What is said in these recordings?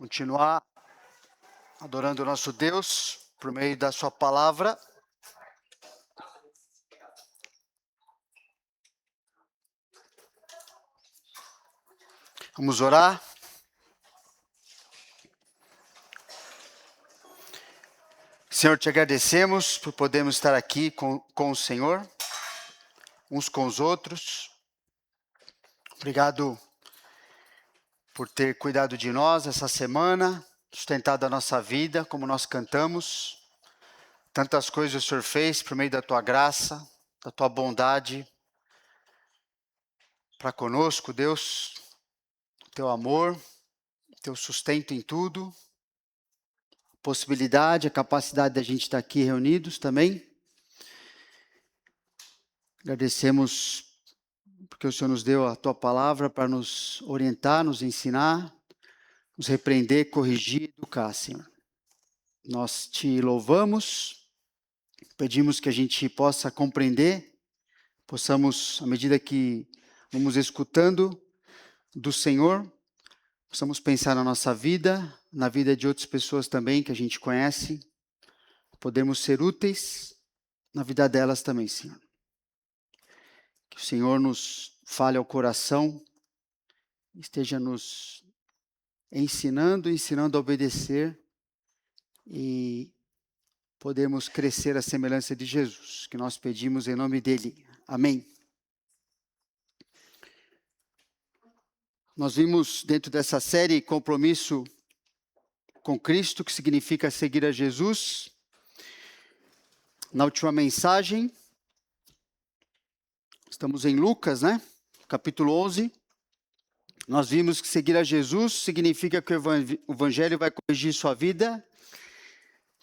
continuar adorando o nosso Deus por meio da sua palavra. Vamos orar. Senhor, te agradecemos por podermos estar aqui com o Senhor, uns com os outros. Obrigado por ter cuidado de nós essa semana, sustentado a nossa vida, como nós cantamos. Tantas coisas o Senhor fez por meio da tua graça, da tua bondade para conosco, Deus, teu amor, teu sustento em tudo, a possibilidade, a capacidade da gente estar aqui reunidos também. Agradecemos porque o Senhor nos deu a tua palavra para nos orientar, nos ensinar, nos repreender, corrigir, educar, Senhor. Nós te louvamos, pedimos que a gente possa compreender, possamos, à medida que vamos escutando do Senhor, possamos pensar na nossa vida, na vida de outras pessoas também que a gente conhece, podemos ser úteis na vida delas também, Senhor. Que o Senhor nos fale ao coração, esteja nos ensinando a obedecer e podemos crescer à semelhança de Jesus, que nós pedimos em nome dele. Amém. Nós vimos dentro dessa série Compromisso com Cristo, que significa seguir a Jesus. Na última mensagem, estamos em Lucas, capítulo 11. Nós vimos que seguir a Jesus significa que o Evangelho vai corrigir sua vida,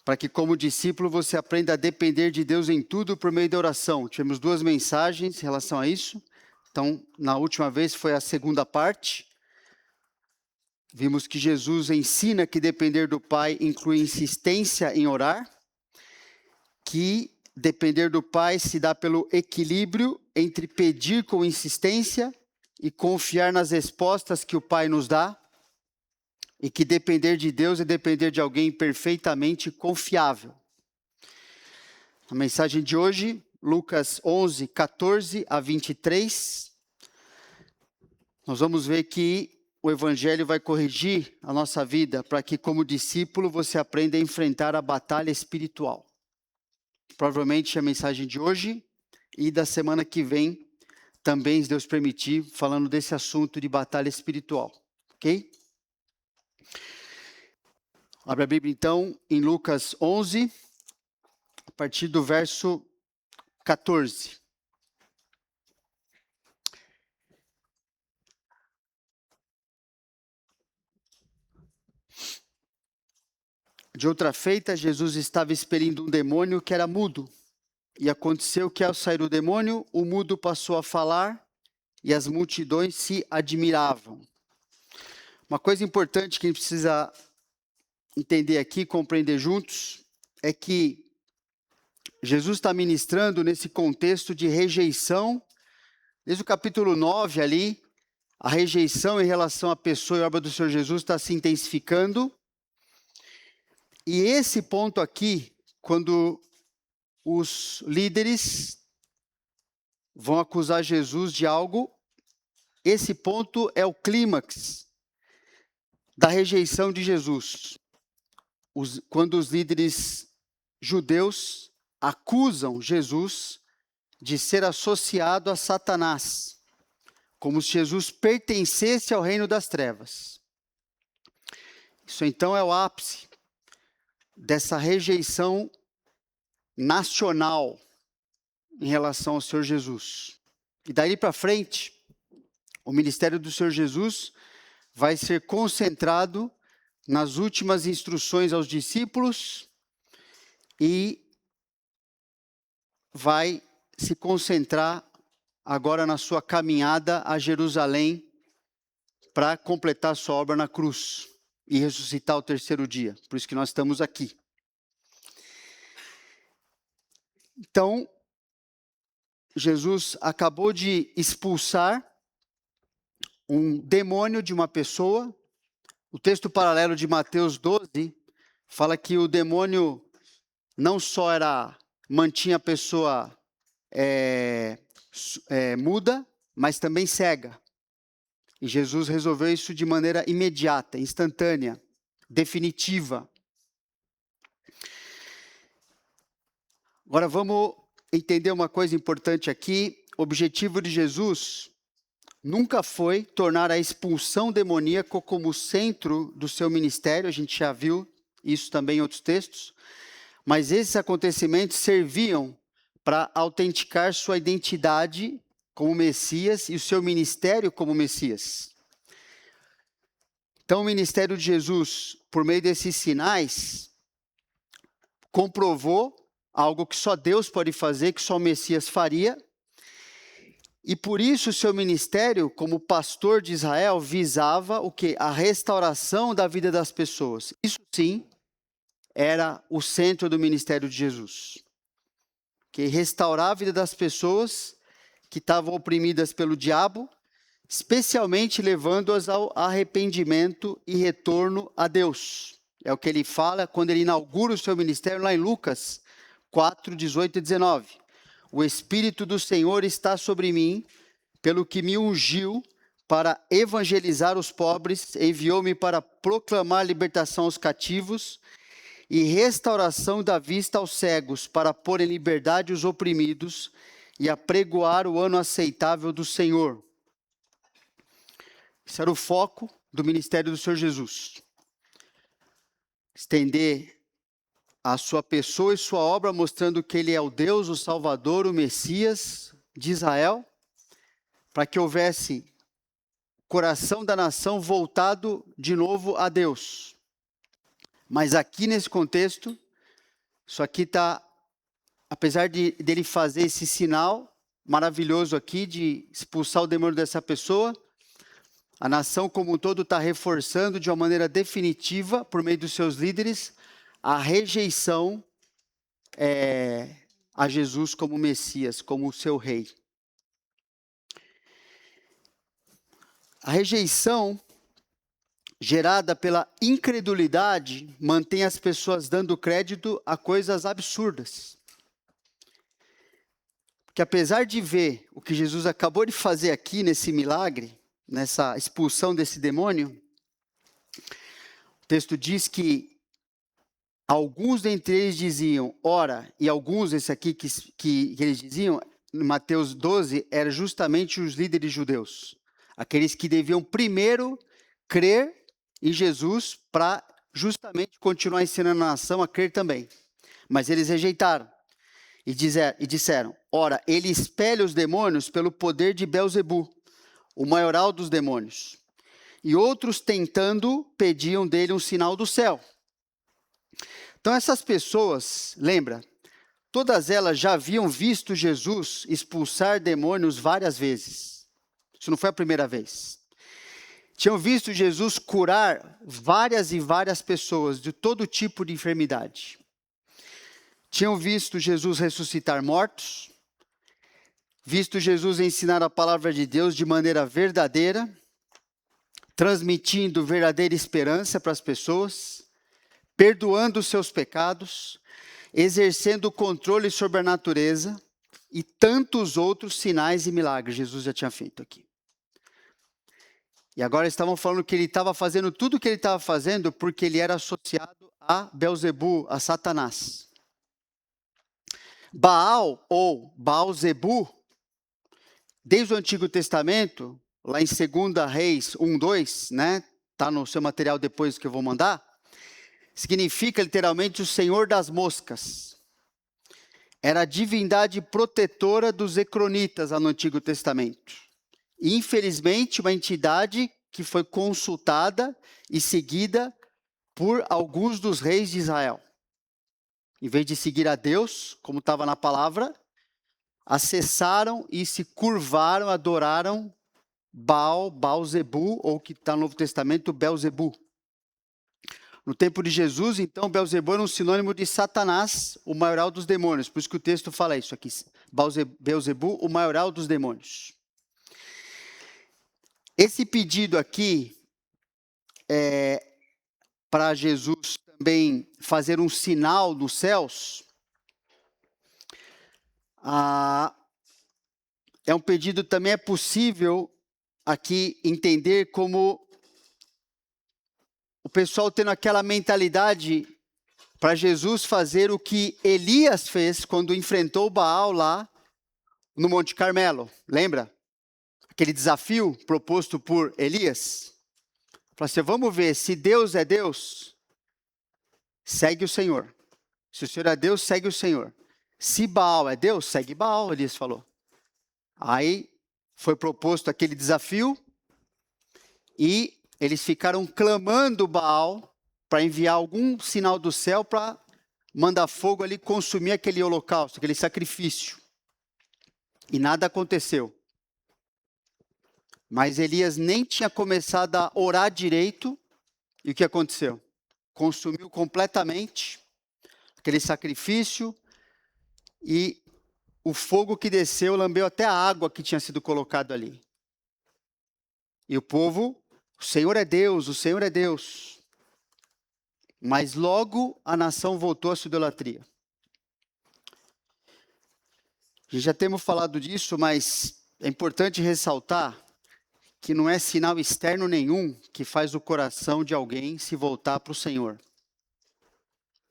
para que como discípulo você aprenda a depender de Deus em tudo por meio da oração. Tivemos 2 mensagens em relação a isso. Então, na última vez foi a segunda parte. Vimos que Jesus ensina que depender do Pai inclui insistência em orar, que depender do Pai se dá pelo equilíbrio entre pedir com insistência e confiar nas respostas que o Pai nos dá, e que depender de Deus é depender de alguém perfeitamente confiável. A mensagem de hoje, Lucas 11, 14 a 23, nós vamos ver que o Evangelho vai corrigir a nossa vida para que, como discípulo, você aprenda a enfrentar a batalha espiritual. Provavelmente a mensagem de hoje e da semana que vem, também, se Deus permitir, falando desse assunto de batalha espiritual, ok? Abre a Bíblia, então, em Lucas 11, a partir do verso 14. De outra feita, Jesus estava expelindo um demônio que era mudo. E aconteceu que, ao sair o demônio, o mudo passou a falar e as multidões se admiravam. Uma coisa importante que a gente precisa entender aqui, compreender juntos, é que Jesus está ministrando nesse contexto de rejeição, desde o capítulo 9 ali, a rejeição em relação à pessoa e à obra do Senhor Jesus está se intensificando. E esse ponto aqui, quando os líderes vão acusar Jesus de algo, esse ponto é o clímax da rejeição de Jesus. Quando os líderes judeus acusam Jesus de ser associado a Satanás, como se Jesus pertencesse ao reino das trevas. Isso então é o ápice dessa rejeição nacional em relação ao Senhor Jesus. E daí para frente, o ministério do Senhor Jesus vai ser concentrado nas últimas instruções aos discípulos e vai se concentrar agora na sua caminhada a Jerusalém para completar sua obra na cruz e ressuscitar ao terceiro dia. Por isso que nós estamos aqui. Então, Jesus acabou de expulsar um demônio de uma pessoa O texto paralelo de Mateus 12 fala que o demônio não só mantinha a pessoa muda, mas também cega. E Jesus resolveu isso de maneira imediata, instantânea, definitiva. Agora vamos entender uma coisa importante aqui. O objetivo de Jesus nunca foi tornar a expulsão demoníaca como centro do seu ministério. A gente já viu isso também em outros textos. Mas esses acontecimentos serviam para autenticar sua identidade como Messias e o seu ministério como Messias. Então, o ministério de Jesus, por meio desses sinais, comprovou algo que só Deus pode fazer, que só o Messias faria. E por isso o seu ministério, como pastor de Israel, visava o quê? A restauração da vida das pessoas. Isso sim era o centro do ministério de Jesus. Que restaurar a vida das pessoas que estavam oprimidas pelo diabo, especialmente levando-as ao arrependimento e retorno a Deus. É o que ele fala quando ele inaugura o seu ministério lá em Lucas 4, 18 e 19. O Espírito do Senhor está sobre mim, pelo que me ungiu para evangelizar os pobres, enviou-me para proclamar libertação aos cativos e restauração da vista aos cegos, para pôr em liberdade os oprimidos e apregoar o ano aceitável do Senhor. Esse era o foco do ministério do Senhor Jesus. Estender a sua pessoa e sua obra, mostrando que Ele é o Deus, o Salvador, o Messias de Israel, para que houvesse coração da nação voltado de novo a Deus. Mas aqui nesse contexto, isso aqui está, apesar dele fazer esse sinal maravilhoso aqui de expulsar o demônio dessa pessoa, a nação como um todo está reforçando de uma maneira definitiva, por meio dos seus líderes, a rejeição a Jesus como Messias, como o seu rei. A rejeição gerada pela incredulidade mantém as pessoas dando crédito a coisas absurdas. Porque apesar de ver o que Jesus acabou de fazer aqui nesse milagre, nessa expulsão desse demônio, o texto diz que alguns dentre eles diziam, ora, e alguns, esse aqui que eles diziam, em Mateus 12, eram justamente os líderes judeus. Aqueles que deviam primeiro crer em Jesus para justamente continuar ensinando a nação a crer também. Mas eles rejeitaram e disseram, ora, ele expele os demônios pelo poder de Belzebu, o maioral dos demônios. E outros tentando pediam dele um sinal do céu. Então essas pessoas, lembra, todas elas já haviam visto Jesus expulsar demônios várias vezes. Isso não foi a primeira vez. Tinham visto Jesus curar várias e várias pessoas de todo tipo de enfermidade. Tinham visto Jesus ressuscitar mortos, visto Jesus ensinar a palavra de Deus de maneira verdadeira, transmitindo verdadeira esperança para as pessoas, perdoando os seus pecados, exercendo o controle sobre a natureza e tantos outros sinais e milagres Jesus já tinha feito aqui. E agora estavam falando que ele estava fazendo tudo o que ele estava fazendo porque ele era associado a Belzebu, a Satanás. Baal ou Baal-zebu, desde o Antigo Testamento, lá em 2 Reis 1:2, né? Tá no seu material depois que eu vou mandar. Significa literalmente o Senhor das moscas. Era a divindade protetora dos ecronitas lá no Antigo Testamento. E, infelizmente, uma entidade que foi consultada e seguida por alguns dos reis de Israel. Em vez de seguir a Deus, como estava na palavra, acessaram e se curvaram, adoraram Baal-zebu, ou que está no Novo Testamento, Belzebu. No tempo de Jesus, então, Belzebu era um sinônimo de Satanás, o maioral dos demônios. Por isso que o texto fala isso aqui. Belzebu, o maioral dos demônios. Esse pedido aqui para Jesus também fazer um sinal nos céus, é um pedido também, é possível aqui entender como o pessoal tendo aquela mentalidade para Jesus fazer o que Elias fez quando enfrentou Baal lá no Monte Carmelo. Lembra? Aquele desafio proposto por Elias. Falou assim, vamos ver, se Deus é Deus, segue o Senhor. Se o Senhor é Deus, segue o Senhor. Se Baal é Deus, segue Baal, Elias falou. Aí foi proposto aquele desafio e eles ficaram clamando Baal para enviar algum sinal do céu para mandar fogo ali, consumir aquele holocausto, aquele sacrifício. E nada aconteceu. Mas Elias nem tinha começado a orar direito, e o que aconteceu? Consumiu completamente aquele sacrifício, e o fogo que desceu lambeu até a água que tinha sido colocada ali. E o povo, o Senhor é Deus, o Senhor é Deus. Mas logo a nação voltou à sua idolatria. Já temos falado disso, mas é importante ressaltar que não é sinal externo nenhum que faz o coração de alguém se voltar para o Senhor.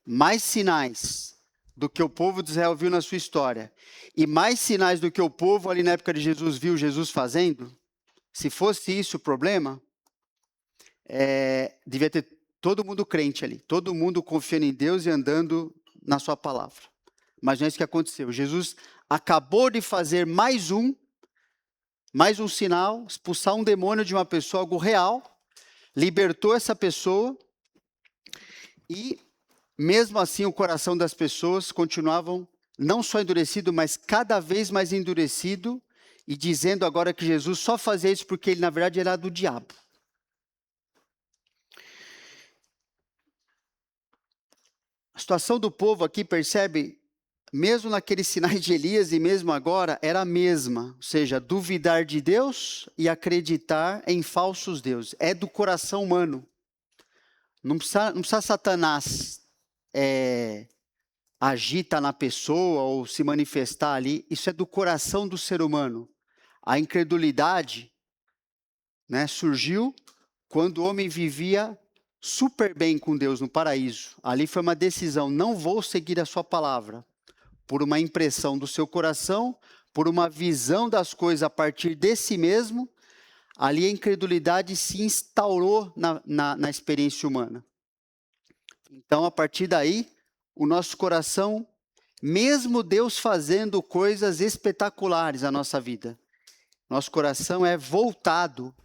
Mais sinais do que o povo de Israel viu na sua história, e mais sinais do que o povo ali na época de Jesus viu Jesus fazendo, se fosse isso o problema, devia ter todo mundo crente ali, todo mundo confiando em Deus e andando na sua palavra. Mas não é isso que aconteceu. Jesus acabou de fazer mais um sinal, expulsar um demônio de uma pessoa, algo real, libertou essa pessoa, e mesmo assim o coração das pessoas continuavam não só endurecido, mas cada vez mais endurecido, e dizendo agora que Jesus só fazia isso porque ele na verdade era do diabo. A situação do povo aqui, percebe, mesmo naqueles sinais de Elias e mesmo agora, era a mesma. Ou seja, duvidar de Deus e acreditar em falsos deuses. É do coração humano. Não precisa Satanás agita na pessoa ou se manifestar ali. Isso é do coração do ser humano. A incredulidade, né, surgiu quando o homem vivia super bem com Deus no paraíso. Ali foi uma decisão, não vou seguir a sua palavra. Por uma impressão do seu coração, por uma visão das coisas a partir de si mesmo, ali a incredulidade se instaurou na experiência humana. Então, a partir daí, o nosso coração, mesmo Deus fazendo coisas espetaculares na nossa vida, nosso coração é voltado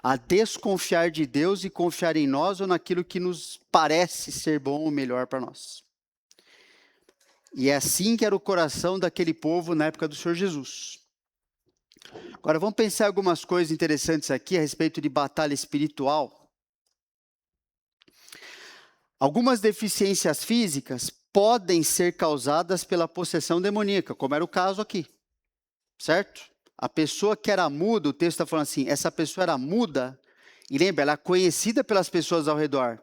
a desconfiar de Deus e confiar em nós ou naquilo que nos parece ser bom ou melhor para nós. E é assim que era o coração daquele povo na época do Senhor Jesus. Agora vamos pensar algumas coisas interessantes aqui a respeito de batalha espiritual. Algumas deficiências físicas podem ser causadas pela possessão demoníaca, como era o caso aqui, certo? A pessoa que era muda, o texto está falando assim, essa pessoa era muda, e lembra, ela é conhecida pelas pessoas ao redor.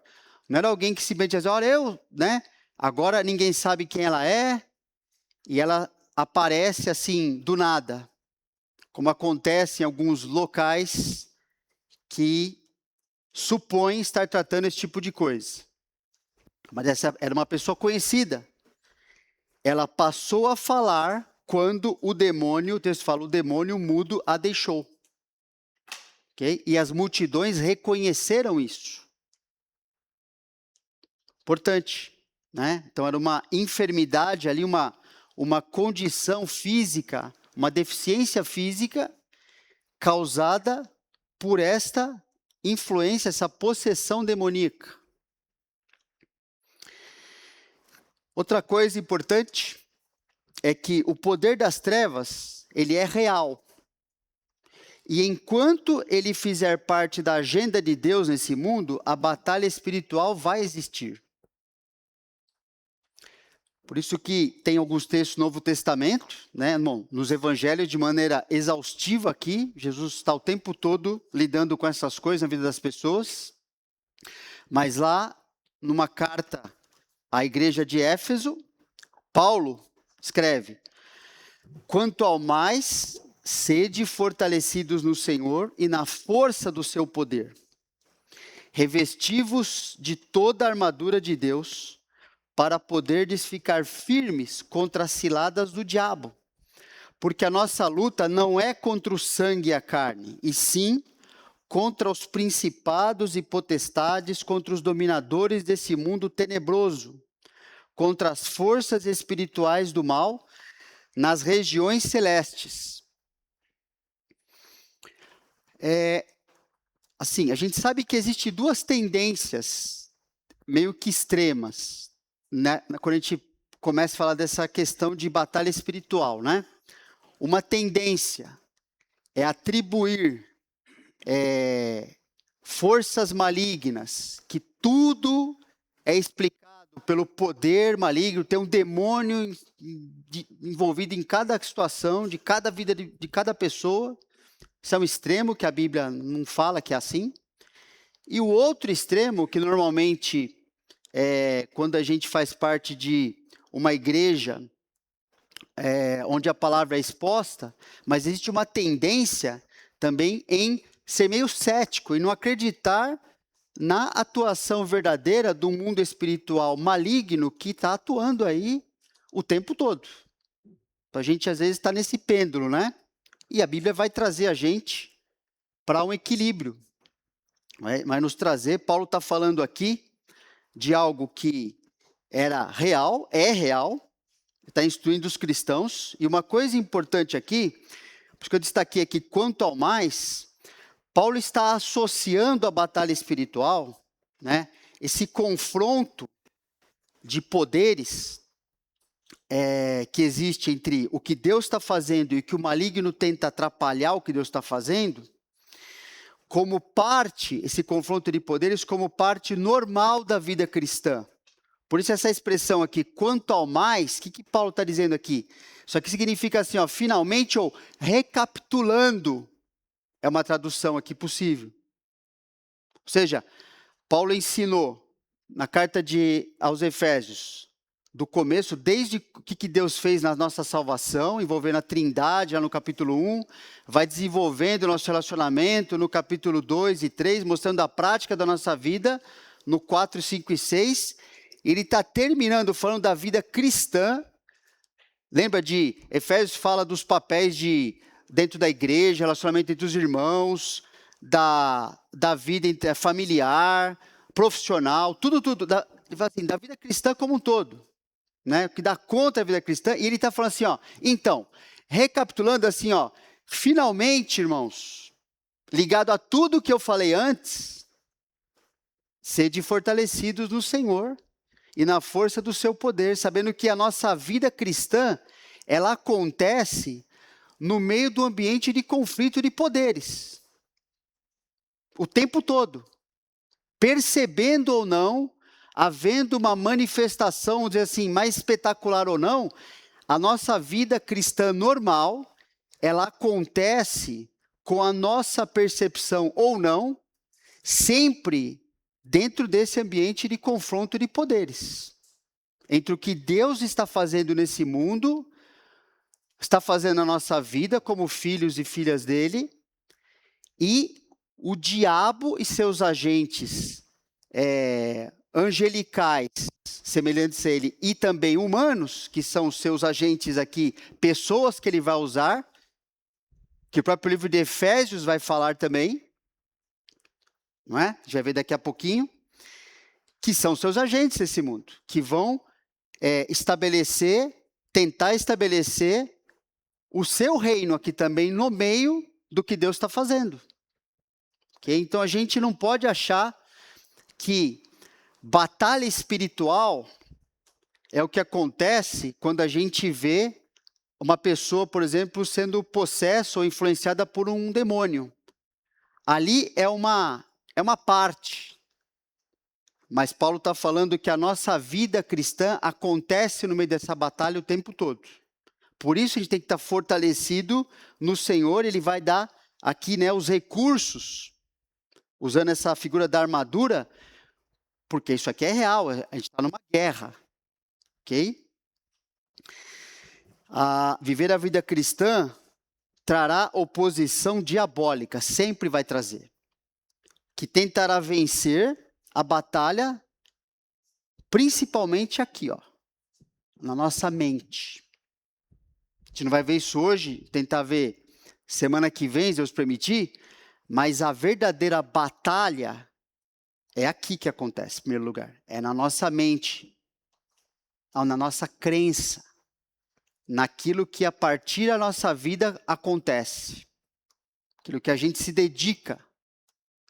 Não era alguém que simplesmente dizia, olha, agora ninguém sabe quem ela é, e ela aparece assim, do nada. Como acontece em alguns locais que supõem estar tratando esse tipo de coisa. Mas essa era uma pessoa conhecida. Ela passou a falar quando o demônio, o texto fala, o demônio mudo a deixou. Okay? E as multidões reconheceram isso. Importante, né? Então era uma enfermidade ali, uma condição física, uma deficiência física causada por esta influência, essa possessão demoníaca. Outra coisa importante é que o poder das trevas, ele é real. E enquanto ele fizer parte da agenda de Deus nesse mundo, a batalha espiritual vai existir. Por isso que tem alguns textos do Novo Testamento, né? Bom, nos evangelhos de maneira exaustiva aqui, Jesus está o tempo todo lidando com essas coisas na vida das pessoas. Mas lá, numa carta à igreja de Éfeso, Paulo escreve: quanto ao mais, sede fortalecidos no Senhor e na força do seu poder. Revesti-vos de toda a armadura de Deus, para poderdes ficar firmes contra as ciladas do diabo. Porque a nossa luta não é contra o sangue e a carne, e sim contra os principados e potestades, contra os dominadores desse mundo tenebroso, contra as forças espirituais do mal nas regiões celestes. Assim, a gente sabe que existem duas tendências meio que extremas, né? Quando a gente começa a falar dessa questão de batalha espiritual, né? Uma tendência é atribuir forças malignas, que tudo é explicado pelo poder maligno, tem um demônio envolvido em cada situação, de cada vida de cada pessoa. Isso é um extremo que a Bíblia não fala que é assim. E o outro extremo, que normalmente quando a gente faz parte de uma igreja onde a palavra é exposta, mas existe uma tendência também em ser meio cético e não acreditar na atuação verdadeira do mundo espiritual maligno que está atuando aí o tempo todo. Então, a gente às vezes está nesse pêndulo, né? E a Bíblia vai trazer a gente para um equilíbrio. Vai nos trazer, Paulo está falando aqui de algo que era real, é real, está instruindo os cristãos. E uma coisa importante aqui, porque eu destaquei aqui, quanto ao mais, Paulo está associando a batalha espiritual, né, esse confronto de poderes que existe entre o que Deus está fazendo e o que o maligno tenta atrapalhar o que Deus está fazendo, como parte, esse confronto de poderes, como parte normal da vida cristã. Por isso essa expressão aqui, quanto ao mais, o que Paulo está dizendo aqui? Isso aqui significa assim, ó, finalmente, ou recapitulando, é uma tradução aqui possível. Ou seja, Paulo ensinou na carta aos Efésios, do começo, desde o que Deus fez na nossa salvação, envolvendo a Trindade, lá no capítulo 1, vai desenvolvendo o nosso relacionamento no capítulo 2 e 3, mostrando a prática da nossa vida, no 4, 5 e 6. Ele está terminando falando da vida cristã. Lembra de Efésios fala dos papéis dentro da igreja, relacionamento entre os irmãos, da vida familiar, profissional, tudo, da vida cristã como um todo, né? O que dá conta da vida cristã. E ele está falando assim, ó, então, recapitulando assim, ó, finalmente, irmãos, ligado a tudo que eu falei antes, sede fortalecidos no Senhor e na força do seu poder, sabendo que a nossa vida cristã, ela acontece no meio do ambiente de conflito de poderes. O tempo todo. Percebendo ou não, havendo uma manifestação, vamos dizer assim, mais espetacular ou não, a nossa vida cristã normal, ela acontece com a nossa percepção ou não, sempre dentro desse ambiente de confronto de poderes. Entre o que Deus está fazendo nesse mundo, está fazendo na nossa vida como filhos e filhas dele, e o diabo e seus agentes angelicais, semelhantes a ele, e também humanos, que são os seus agentes aqui, pessoas que ele vai usar, que o próprio livro de Efésios vai falar também, não é? A gente vai ver daqui a pouquinho, que são seus agentes nesse mundo, que vão tentar estabelecer o seu reino aqui também no meio do que Deus está fazendo. Okay? Então a gente não pode achar que batalha espiritual é o que acontece quando a gente vê uma pessoa, por exemplo, sendo possessa ou influenciada por um demônio. Ali é uma parte. Mas Paulo está falando que a nossa vida cristã acontece no meio dessa batalha o tempo todo. Por isso a gente tem que estar fortalecido no Senhor. Ele vai dar aqui, né, os recursos, usando essa figura da armadura, Porque isso aqui é real, a gente está numa guerra, ok? Viver a vida cristã trará oposição diabólica, sempre vai trazer, que tentará vencer a batalha, principalmente aqui, ó, na nossa mente. A gente não vai ver isso hoje, tentar ver semana que vem, se Deus permitir, mas a verdadeira batalha é aqui que acontece, em primeiro lugar. É na nossa mente, na nossa crença, naquilo que a partir da nossa vida acontece. Aquilo que a gente se dedica,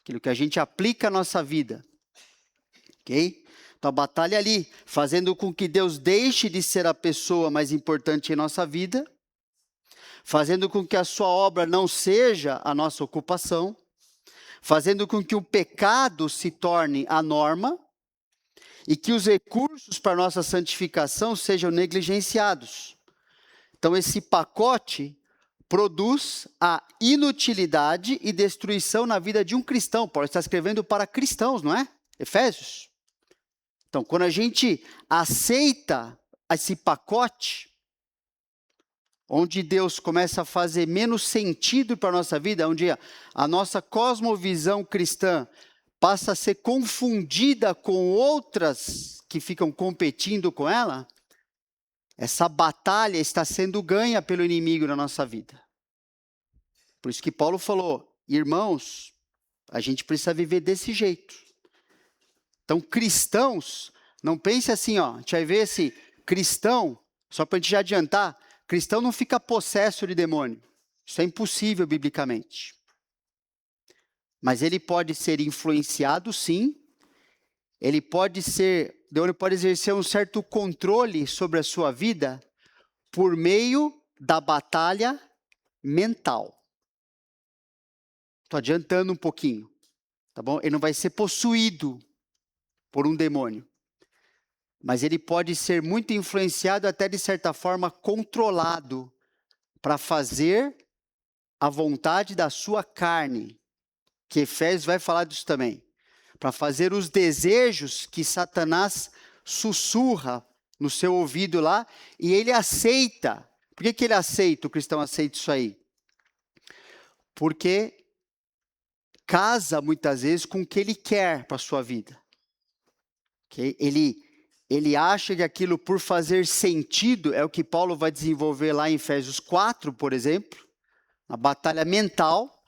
aquilo que a gente aplica à nossa vida. Ok? Então a batalha é ali, fazendo com que Deus deixe de ser a pessoa mais importante em nossa vida, fazendo com que a sua obra não seja a nossa ocupação, fazendo com que o pecado se torne a norma e que os recursos para nossa santificação sejam negligenciados. Então esse pacote produz a inutilidade e destruição na vida de um cristão. Paulo está escrevendo para cristãos, não é? Efésios. Então, quando a gente aceita esse pacote, onde Deus começa a fazer menos sentido para a nossa vida, onde a nossa cosmovisão cristã passa a ser confundida com outras que ficam competindo com ela, essa batalha está sendo ganha pelo inimigo na nossa vida. Por isso que Paulo falou, irmãos, a gente precisa viver desse jeito. Então, cristãos, não pense assim, ó, a gente vai ver esse cristão, só para a gente já adiantar, cristão não fica possesso de demônio. Isso é impossível biblicamente. Mas ele pode ser influenciado, sim. Ele pode ser, o demônio pode exercer um certo controle sobre a sua vida por meio da batalha mental. Estou adiantando um pouquinho, tá bom? Ele não vai ser possuído por um demônio. Mas ele pode ser muito influenciado, até de certa forma controlado, para fazer a vontade da sua carne, que Efésios vai falar disso também, para fazer os desejos que Satanás sussurra no seu ouvido lá, e ele aceita. Por que ele aceita, o cristão aceita isso aí? Porque casa muitas vezes com o que ele quer para a sua vida. Okay? Ele acha que aquilo, por fazer sentido, é o que Paulo vai desenvolver lá em Efésios 4, por exemplo, a batalha mental.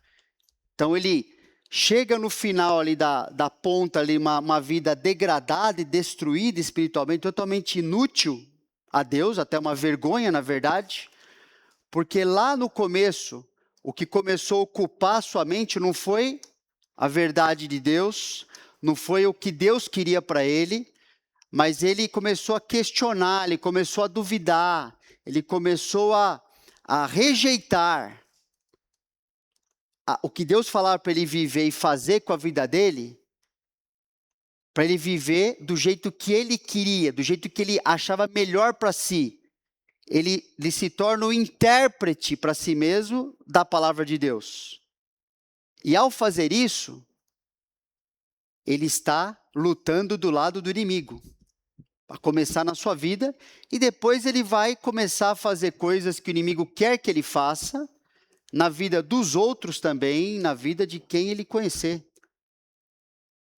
Então ele chega no final ali da ponta, ali, uma vida degradada e destruída espiritualmente, totalmente inútil a Deus, até uma vergonha, na verdade, porque lá no começo, o que começou a ocupar sua mente não foi a verdade de Deus, não foi o que Deus queria para ele, mas ele começou a questionar, ele começou a duvidar, ele começou a rejeitar o que Deus falava para ele viver e fazer com a vida dele, para ele viver do jeito que ele queria, do jeito que ele achava melhor para si. Ele se torna o intérprete para si mesmo da palavra de Deus. E ao fazer isso, ele está lutando do lado do inimigo. A começar na sua vida, e depois ele vai começar a fazer coisas que o inimigo quer que ele faça, na vida dos outros também, na vida de quem ele conhecer.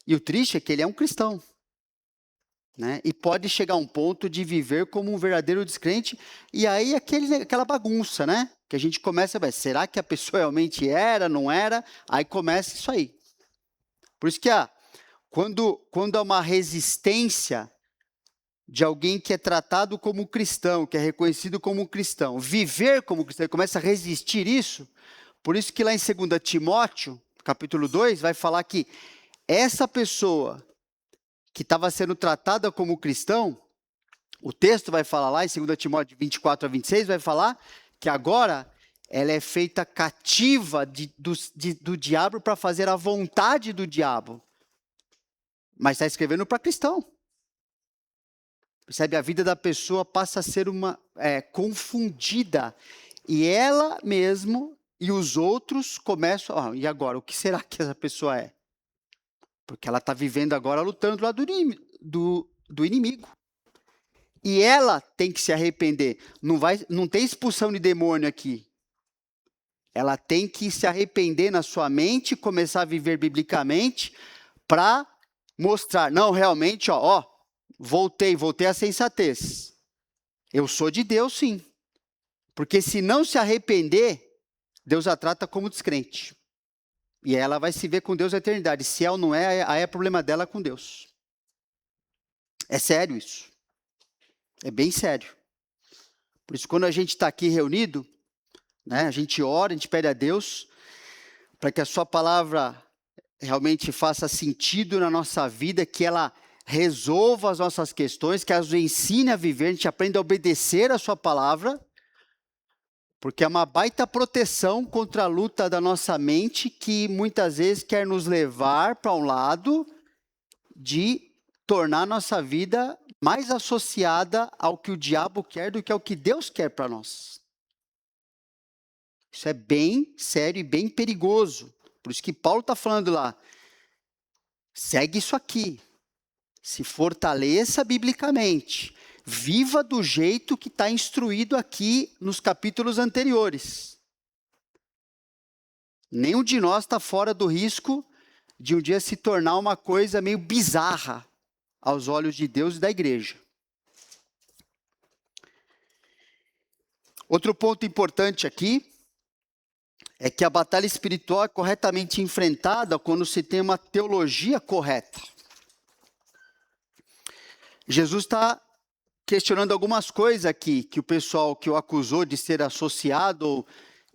E o triste é que ele é um cristão, né? E pode chegar a um ponto de viver como um verdadeiro descrente, e aí aquela bagunça, né? Que a gente começa a ver, será que a pessoa realmente era, não era? Aí começa isso aí. Por isso que quando há uma resistência de alguém que é tratado como cristão, que é reconhecido como cristão, viver como cristão, ele começa a resistir isso, por isso que lá em 2 Timóteo, capítulo 2, vai falar que essa pessoa que estava sendo tratada como cristão, o texto vai falar lá em 2 Timóteo 24 a 26, vai falar que agora ela é feita cativa do diabo para fazer a vontade do diabo. Mas está escrevendo para cristão. Percebe? A vida da pessoa passa a ser confundida. E ela mesmo e os outros começam... e agora, o que será que essa pessoa é? Porque ela está vivendo agora lutando do lado do inimigo. E ela tem que se arrepender. Não tem expulsão de demônio aqui. Ela tem que se arrepender na sua mente, começar a viver biblicamente, para mostrar, não, realmente, voltei à sensatez. Eu sou de Deus, sim. Porque se não se arrepender, Deus a trata como descrente. E ela vai se ver com Deus a eternidade. Se ela não é, aí é problema dela com Deus. É sério isso. É bem sério. Por isso, quando a gente está aqui reunido, né, a gente ora, a gente pede a Deus para que a sua palavra realmente faça sentido na nossa vida, que ela resolva as nossas questões, que ela nos ensine a viver, a gente aprenda a obedecer a sua palavra, porque é uma baita proteção contra a luta da nossa mente, que muitas vezes quer nos levar para um lado de tornar a nossa vida mais associada ao que o diabo quer do que ao que Deus quer para nós. Isso é bem sério e bem perigoso. Por isso que Paulo está falando lá, segue isso aqui, se fortaleça biblicamente, viva do jeito que está instruído aqui nos capítulos anteriores. Nenhum de nós está fora do risco de um dia se tornar uma coisa meio bizarra aos olhos de Deus e da igreja. Outro ponto importante aqui é que a batalha espiritual é corretamente enfrentada quando se tem uma teologia correta. Jesus está questionando algumas coisas aqui, que o pessoal que o acusou de ser associado ou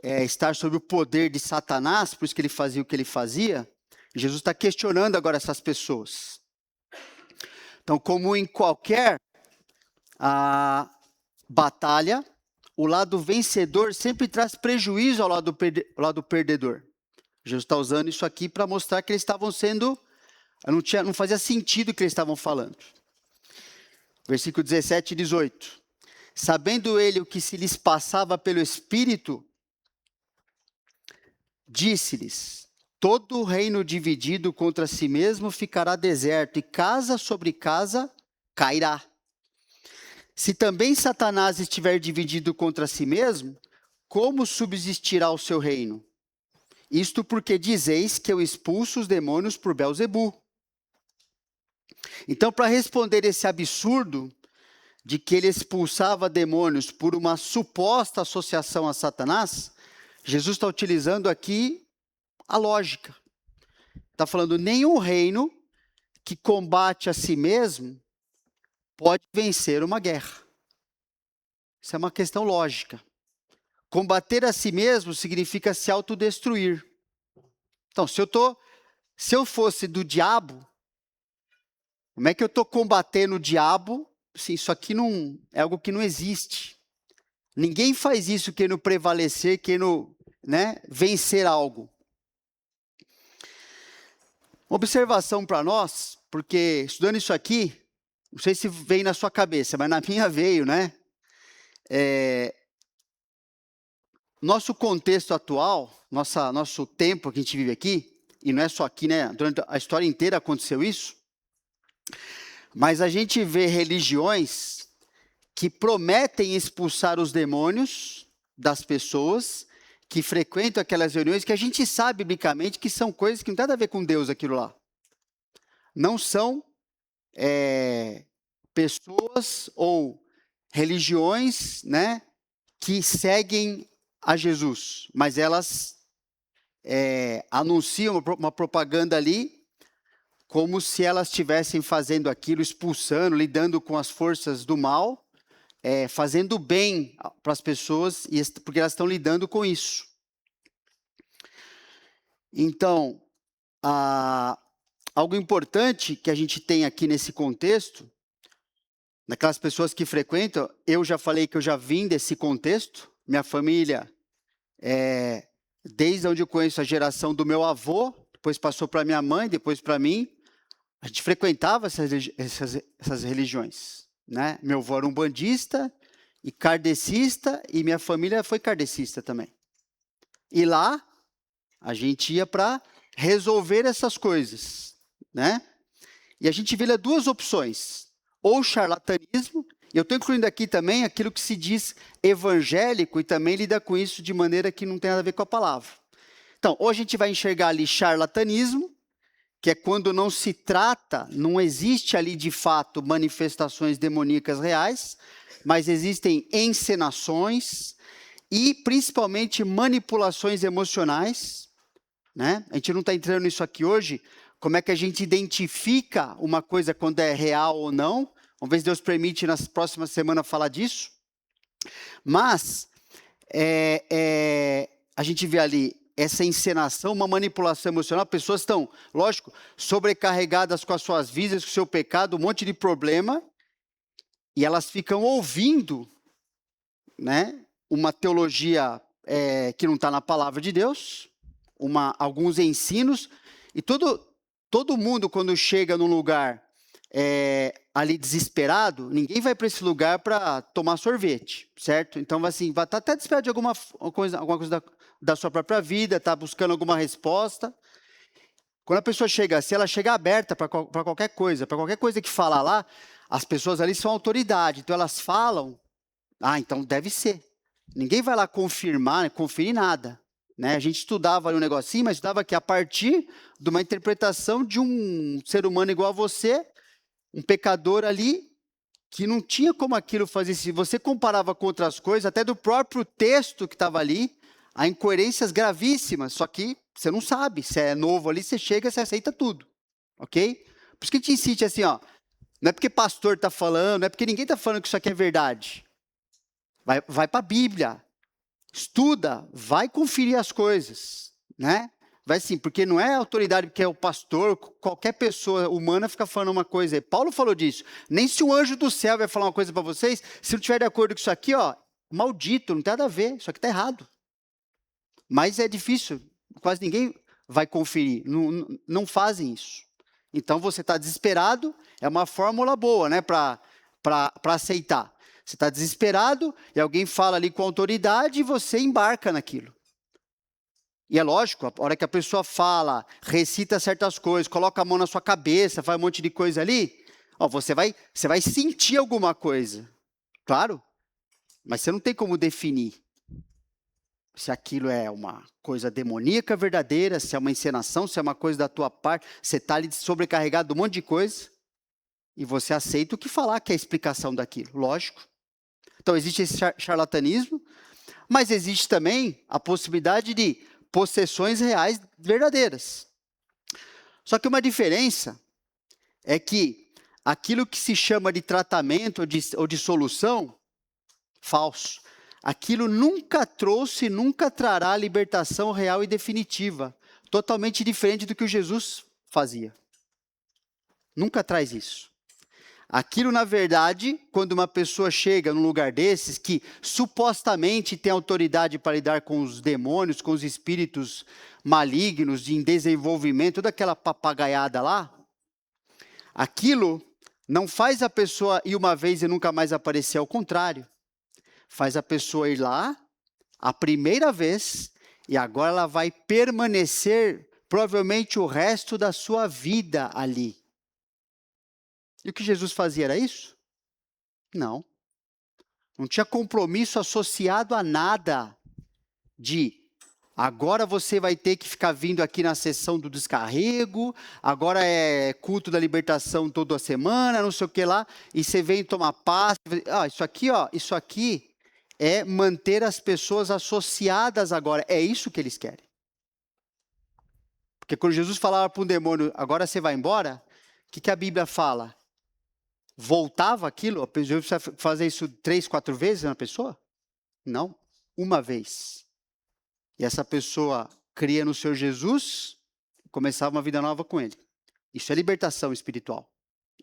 estar sob o poder de Satanás, por isso que ele fazia o que ele fazia, Jesus está questionando agora essas pessoas. Então, como em qualquer batalha, o lado vencedor sempre traz prejuízo ao lado perdedor. Jesus está usando isso aqui para mostrar que eles estavam sendo... Não fazia sentido o que eles estavam falando. Versículo 17 e 18. Sabendo ele o que se lhes passava pelo Espírito, disse-lhes, todo reino dividido contra si mesmo ficará deserto, e casa sobre casa cairá. Se também Satanás estiver dividido contra si mesmo, como subsistirá o seu reino? Isto porque dizeis que eu expulso os demônios por Belzebu. Então, para responder esse absurdo de que ele expulsava demônios por uma suposta associação a Satanás, Jesus está utilizando aqui a lógica. Está falando, nenhum reino que combate a si mesmo pode vencer uma guerra. Isso é uma questão lógica. Combater a si mesmo significa se autodestruir. Então, se eu fosse do diabo, como é que eu estou combatendo o diabo? Sim, isso aqui não é algo que não existe. Ninguém faz isso querendo prevalecer, querendo, vencer algo. Uma observação para nós, porque estudando isso aqui, não sei se veio na sua cabeça, mas na minha veio, Nosso contexto atual, nosso tempo que a gente vive aqui, e não é só aqui, durante a história inteira aconteceu isso, mas a gente vê religiões que prometem expulsar os demônios das pessoas que frequentam aquelas reuniões que a gente sabe biblicamente que são coisas que não tem nada a ver com Deus aquilo lá. Não são pessoas ou religiões, que seguem a Jesus, mas elas anunciam uma propaganda ali como se elas estivessem fazendo aquilo, expulsando, lidando com as forças do mal, fazendo bem para as pessoas, porque elas estão lidando com isso. Então, algo importante que a gente tem aqui nesse contexto, naquelas pessoas que frequentam, eu já falei que eu já vim desse contexto, minha família, desde onde eu conheço a geração do meu avô, depois passou para minha mãe, depois para mim, a gente frequentava essas religiões. Meu avô era um bandista e kardecista, e minha família foi kardecista também. E lá, a gente ia para resolver essas coisas. né? E a gente vê lá duas opções, ou charlatanismo, e eu estou incluindo aqui também aquilo que se diz evangélico e também lida com isso de maneira que não tem nada a ver com a palavra. Então, ou a gente vai enxergar ali charlatanismo, que é quando não se trata, não existe ali de fato manifestações demoníacas reais, mas existem encenações e principalmente manipulações emocionais, né? A gente não está entrando nisso aqui hoje, como é que a gente identifica uma coisa quando é real ou não. Vamos ver se Deus permite nas próximas semanas falar disso. Mas a gente vê ali essa encenação, uma manipulação emocional. Pessoas estão, lógico, sobrecarregadas com as suas vidas, com o seu pecado, um monte de problema, e elas ficam ouvindo, né, uma teologia que não está na palavra de Deus, alguns ensinos, e todo mundo, quando chega num lugar ali desesperado, ninguém vai para esse lugar para tomar sorvete, certo? Então, assim, vai estar até desesperado de alguma coisa da sua própria vida, está buscando alguma resposta. Quando a pessoa chega, se ela chega aberta para qualquer coisa que fala lá, as pessoas ali são autoridade, então elas falam, então deve ser. Ninguém vai lá conferir nada. Né? A gente estudava ali um negocinho, mas estudava que a partir de uma interpretação de um ser humano igual a você, um pecador ali, que não tinha como aquilo fazer. Se você comparava com outras coisas, até do próprio texto que estava ali, há incoerências gravíssimas, só que você não sabe. Se é novo ali, você chega, você aceita tudo. Ok? Por isso que a gente insiste assim, ó, não é porque pastor está falando, não é porque ninguém está falando que isso aqui é verdade. Vai para a Bíblia. Estuda, vai conferir as coisas, né? Vai sim, porque não é a autoridade que é o pastor, qualquer pessoa humana fica falando uma coisa. Paulo falou disso. Nem se um anjo do céu vai falar uma coisa para vocês, se não estiver de acordo com isso aqui, ó, maldito, não tem nada a ver, isso aqui está errado. Mas é difícil, quase ninguém vai conferir, não fazem isso. Então você está desesperado, é uma fórmula boa, né, para aceitar. Você está desesperado e alguém fala ali com autoridade e você embarca naquilo. E é lógico, a hora que a pessoa fala, recita certas coisas, coloca a mão na sua cabeça, faz um monte de coisa ali, você vai sentir alguma coisa. Claro, mas você não tem como definir se aquilo é uma coisa demoníaca verdadeira, se é uma encenação, se é uma coisa da tua parte. Você está ali sobrecarregado de um monte de coisa e você aceita o que falar que é a explicação daquilo, lógico. Então, existe esse charlatanismo, mas existe também a possibilidade de possessões reais verdadeiras. Só que uma diferença é que aquilo que se chama de tratamento ou de solução, falso. Aquilo nunca trouxe, nunca trará libertação real e definitiva. Totalmente diferente do que o Jesus fazia. Nunca traz isso. Aquilo, na verdade, quando uma pessoa chega num lugar desses, que supostamente tem autoridade para lidar com os demônios, com os espíritos malignos, em desenvolvimento, toda aquela papagaiada lá, aquilo não faz a pessoa ir uma vez e nunca mais aparecer, ao contrário. Faz a pessoa ir lá, a primeira vez, e agora ela vai permanecer, provavelmente, o resto da sua vida ali. E o que Jesus fazia era isso? Não. Não tinha compromisso associado a nada de agora você vai ter que ficar vindo aqui na sessão do descarrego, agora é culto da libertação toda semana, não sei o que lá, e você vem tomar paz. Isso aqui é manter as pessoas associadas agora. É isso que eles querem. Porque quando Jesus falava para um demônio, agora você vai embora, o que a Bíblia fala? Voltava aquilo? Jesus precisa fazer isso 3, 4 vezes na pessoa? Não, uma vez. E essa pessoa cria no Senhor Jesus e começava uma vida nova com ele. Isso é libertação espiritual.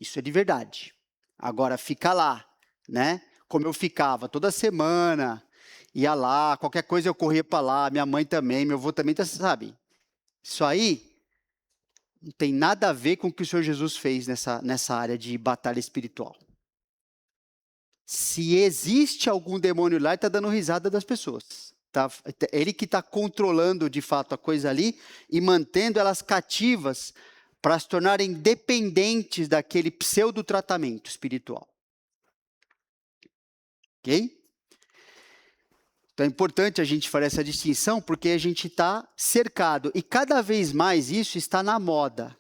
Isso é de verdade. Agora fica lá, né? Como eu ficava toda semana, ia lá, qualquer coisa eu corria para lá, minha mãe também, meu avô também, sabe? Isso aí não tem nada a ver com o que o Senhor Jesus fez nessa área de batalha espiritual. Se existe algum demônio lá, ele está dando risada das pessoas. Ele que está controlando de fato a coisa ali e mantendo elas cativas para se tornarem dependentes daquele pseudo-tratamento espiritual. Ok? Então é importante a gente fazer essa distinção, porque a gente está cercado, e cada vez mais isso está na moda,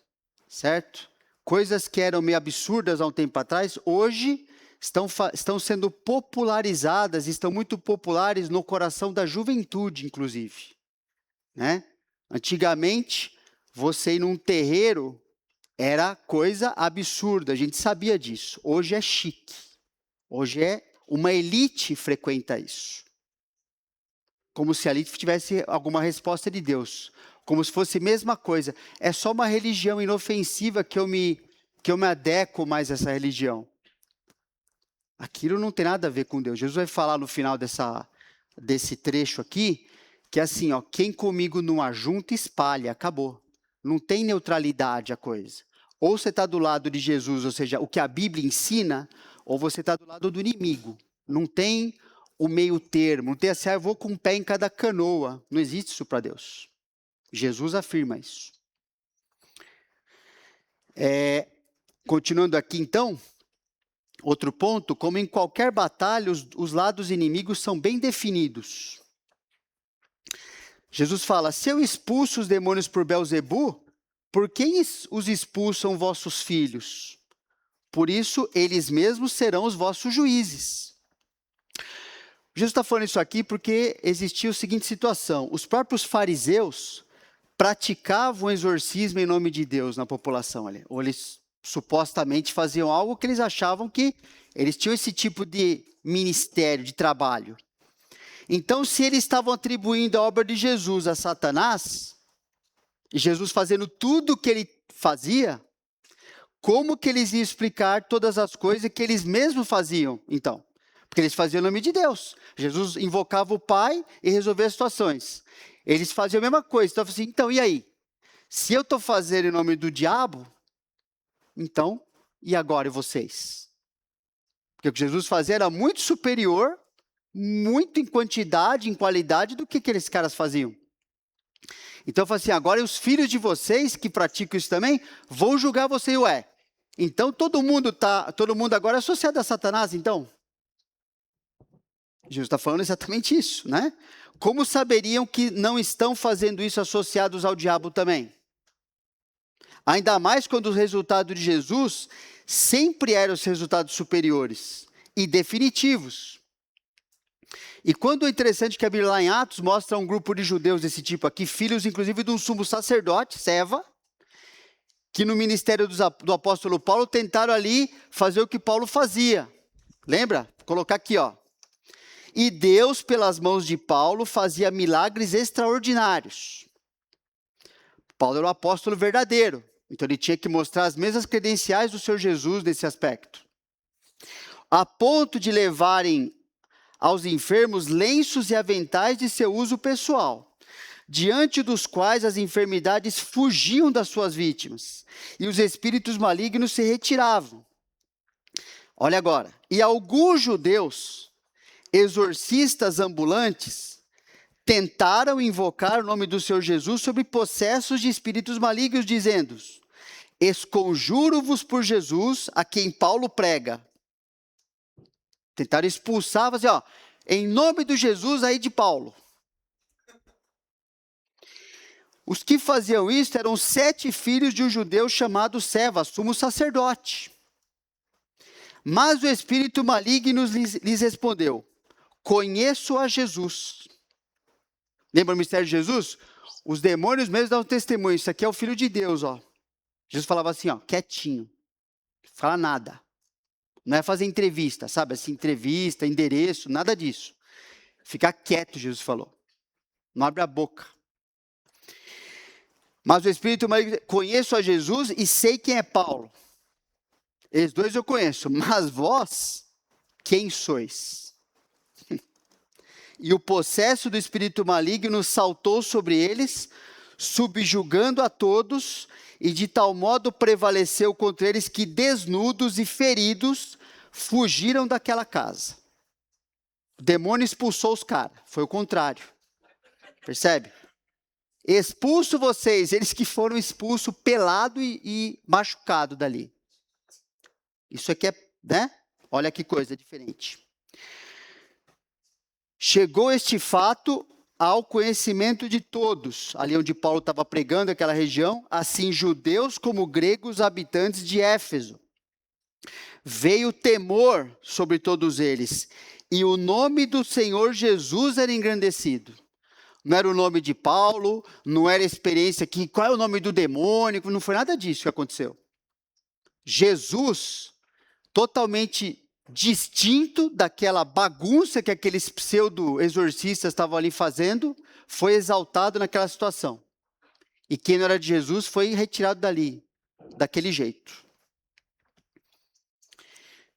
certo? Coisas que eram meio absurdas há um tempo atrás, hoje estão sendo popularizadas, estão muito populares no coração da juventude, inclusive. Né? Antigamente, você ir num terreiro era coisa absurda, a gente sabia disso. Hoje é chique. Hoje é uma elite frequenta isso. Como se ali tivesse alguma resposta de Deus. Como se fosse a mesma coisa. É só uma religião inofensiva que eu me adequo mais a essa religião. Aquilo não tem nada a ver com Deus. Jesus vai falar no final desse trecho aqui, que é assim, ó, quem comigo não ajunta, espalha, acabou. Não tem neutralidade a coisa. Ou você está do lado de Jesus, ou seja, o que a Bíblia ensina, ou você está do lado do inimigo. Não tem o meio termo, não tem assim, eu vou com um pé em cada canoa. Não existe isso para Deus. Jesus afirma isso. Continuando aqui então, outro ponto, como em qualquer batalha, os lados inimigos são bem definidos. Jesus fala, se eu expulso os demônios por Belzebu, por quem os expulsam vossos filhos? Por isso, eles mesmos serão os vossos juízes. Jesus está falando isso aqui porque existia a seguinte situação. Os próprios fariseus praticavam exorcismo em nome de Deus na população. Ou eles supostamente faziam algo que eles achavam que eles tinham esse tipo de ministério, de trabalho. Então, se eles estavam atribuindo a obra de Jesus a Satanás, e Jesus fazendo tudo o que ele fazia, como que eles iam explicar todas as coisas que eles mesmos faziam, então? Porque eles faziam em nome de Deus. Jesus invocava o Pai e resolvia as situações. Eles faziam a mesma coisa. Então, assim, então e aí? Se eu estou fazendo em nome do diabo, então, e agora e vocês? Porque o que Jesus fazia era muito superior, muito em quantidade, em qualidade, do que aqueles caras faziam. Então, eu falo assim, agora os filhos de vocês, que praticam isso também, vão julgar você, ué. Então, todo mundo agora é associado a Satanás, então? Jesus está falando exatamente isso, né? Como saberiam que não estão fazendo isso associados ao diabo também? Ainda mais quando os resultados de Jesus sempre eram os resultados superiores e definitivos. E quando é interessante que a Bíblia lá em Atos mostra um grupo de judeus desse tipo aqui, filhos inclusive de um sumo sacerdote, Seva, que no ministério do apóstolo Paulo tentaram ali fazer o que Paulo fazia. Lembra? Vou colocar aqui, ó. E Deus, pelas mãos de Paulo, fazia milagres extraordinários. Paulo era o apóstolo verdadeiro, então ele tinha que mostrar as mesmas credenciais do Senhor Jesus nesse aspecto. A ponto de levarem aos enfermos lenços e aventais de seu uso pessoal, diante dos quais as enfermidades fugiam das suas vítimas, e os espíritos malignos se retiravam. Olha agora, e alguns judeus, exorcistas ambulantes, tentaram invocar o nome do Senhor Jesus sobre possessos de espíritos malignos, dizendo: esconjuro-vos por Jesus, a quem Paulo prega. Tentaram expulsar, assim, ó, em nome do Jesus aí de Paulo. Os que faziam isso eram 7 filhos de um judeu chamado Seva, sumo sacerdote. Mas o espírito maligno lhes respondeu: conheço a Jesus. Lembra o mistério de Jesus? Os demônios mesmo dão testemunho. Isso aqui é o Filho de Deus, ó. Jesus falava assim, ó, quietinho. Não fala nada. Não é fazer entrevista, sabe? Assim, entrevista, endereço, nada disso. Ficar quieto, Jesus falou. Não abre a boca. Mas o Espírito maligno, conheço a Jesus e sei quem é Paulo. Eles dois eu conheço, mas vós, quem sois? E o possesso do espírito maligno saltou sobre eles, subjugando a todos, e de tal modo prevaleceu contra eles que, desnudos e feridos, fugiram daquela casa. O demônio expulsou os caras, foi o contrário. Percebe? expulso vocês, eles que foram expulsos pelado e machucado dali. Isso aqui é, né? Olha que coisa diferente. Chegou este fato ao conhecimento de todos, ali onde Paulo estava pregando, aquela região, assim judeus como gregos, habitantes de Éfeso. Veio temor sobre todos eles, e o nome do Senhor Jesus era engrandecido. Não era o nome de Paulo, não era a experiência aqui, qual é o nome do demônio, não foi nada disso que aconteceu. Jesus, totalmente distinto daquela bagunça que aqueles pseudo-exorcistas estavam ali fazendo, foi exaltado naquela situação. E quem não era de Jesus foi retirado dali, daquele jeito.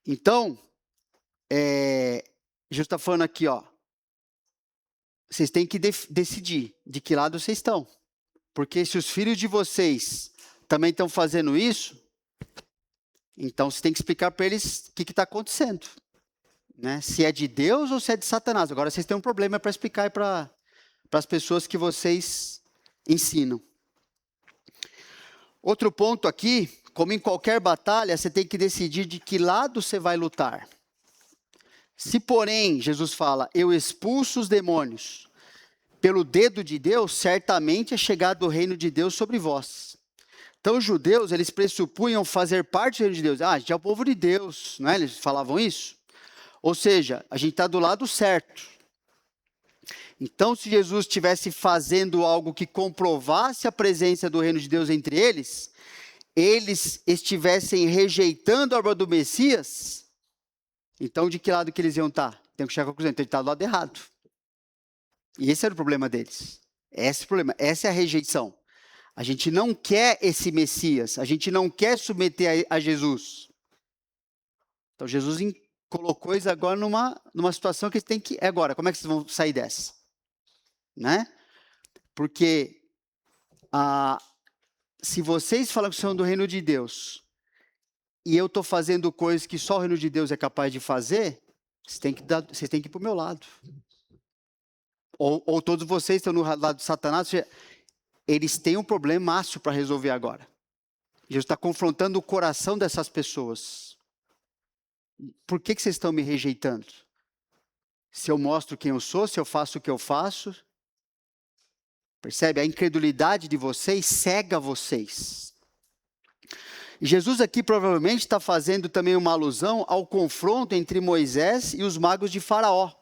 Então, Jesus está falando aqui, ó, vocês têm que decidir de que lado vocês estão. Porque se os filhos de vocês também estão fazendo isso, então você tem que explicar para eles o que está acontecendo. Né? Se é de Deus ou se é de Satanás. Agora vocês têm um problema para explicar para as pessoas que vocês ensinam. Outro ponto aqui, como em qualquer batalha, você tem que decidir de que lado você vai lutar. Se, porém, Jesus fala, eu expulso os demônios pelo dedo de Deus, certamente é chegado o reino de Deus sobre vós. Então, os judeus, eles pressupunham fazer parte do reino de Deus. A gente é o povo de Deus, não é? Eles falavam isso. Ou seja, a gente está do lado certo. Então, se Jesus estivesse fazendo algo que comprovasse a presença do reino de Deus entre eles estivessem rejeitando a obra do Messias, então de que lado que eles iam estar? Tem que chegar à conclusão, então ele está do lado errado. E esse era o problema deles. Esse é o problema, essa é a rejeição. A gente não quer esse Messias, a gente não quer submeter a Jesus. Então Jesus colocou eles agora numa situação que eles têm que... Agora, como é que vocês vão sair dessa? Né? Porque se vocês falam que são do reino de Deus e eu estou fazendo coisas que só o reino de Deus é capaz de fazer, vocês têm que ir para o meu lado. Ou todos vocês estão no lado de Satanás, eles têm um problemaço para resolver agora. Jesus está confrontando o coração dessas pessoas. Por que vocês estão me rejeitando? Se eu mostro quem eu sou, se eu faço o que eu faço... Percebe? A incredulidade de vocês cega vocês. E Jesus aqui provavelmente está fazendo também uma alusão ao confronto entre Moisés e os magos de Faraó.